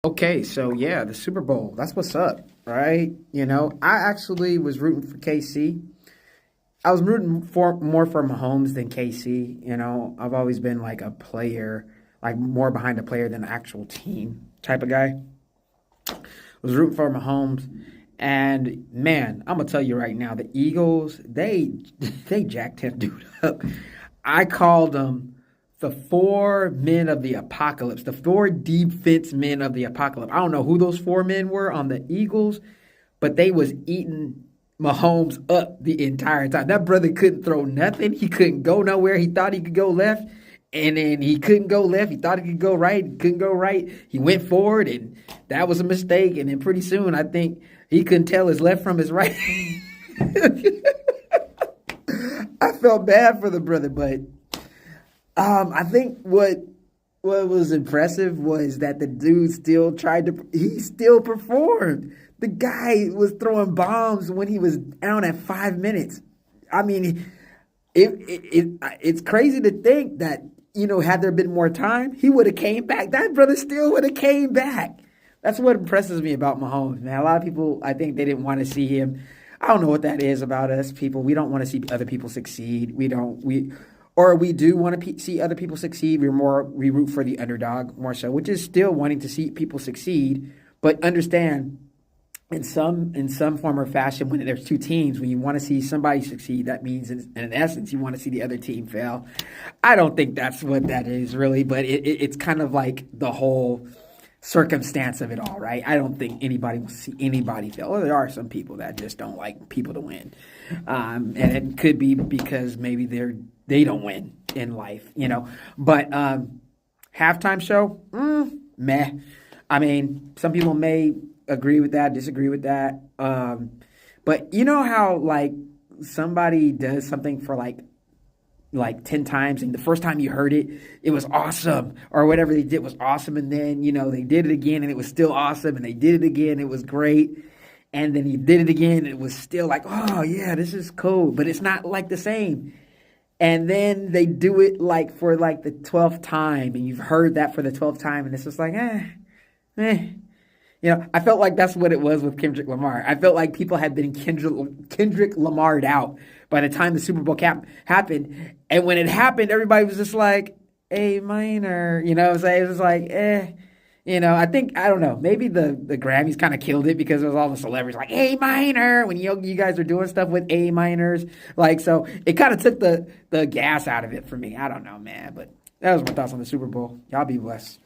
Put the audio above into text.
Okay, so yeah, the Super Bowl. That's what's up, right? I actually was rooting for KC. I was rooting for more for Mahomes than KC. I've always been like a player, like more behind a player than an actual team type of guy. Was rooting for Mahomes, and man, I'm gonna tell you right now, the Eagles they jacked him dude up. I called them the four men of the apocalypse, the four defense men of the apocalypse. I don't know who those four men were on the Eagles, but they was eating Mahomes up the entire time. That brother couldn't throw nothing. He couldn't go nowhere. He thought he could go left, and then he couldn't go left. He thought he could go right. He couldn't go right. He went forward, and that was a mistake. And then pretty soon, I think he couldn't tell his left from his right. I felt bad for the brother, but I think what was impressive was that the dude still he still performed. The guy was throwing bombs when he was down at 5 minutes. I mean, it's crazy to think that, had there been more time, he would have came back. That brother still would have came back. That's what impresses me about Mahomes, man. A lot of people, I think they didn't want to see him. I don't know what that is about us people. We don't want to see other people succeed. We do want to see other people succeed. We root for the underdog more so, which is still wanting to see people succeed, but understand in some form or fashion when there's two teams, when you want to see somebody succeed, that means in essence you want to see the other team fail. I don't think that's what that is really, but it's kind of like the whole circumstance of it all, right? I don't think anybody wants to see anybody fail. Well, there are some people that just don't like people to win, and it could be because maybe they don't win in life, But halftime show, meh. I mean, some people may agree with that, disagree with that. But you know how like somebody does something for like 10 times, and the first time you heard it, it was awesome, or whatever they did was awesome, and then they did it again and it was still awesome, and they did it again, it was great, and then he did it again and it was still like, oh yeah, this is cool, but it's not like the same. And then they do it like for like the 12th time, and you've heard that for the 12th time, and it's just like, eh. I felt like that's what it was with Kendrick Lamar. I felt like people had been Kendrick Lamar'd out by the time the Super Bowl happened. And when it happened, everybody was just like, A minor. It was like, eh. I think, I don't know, maybe the Grammys kind of killed it because it was all the celebrities like A minor when you guys are doing stuff with A minors. Like, so it kind of took the gas out of it for me. I don't know, man. But that was my thoughts on the Super Bowl. Y'all be blessed.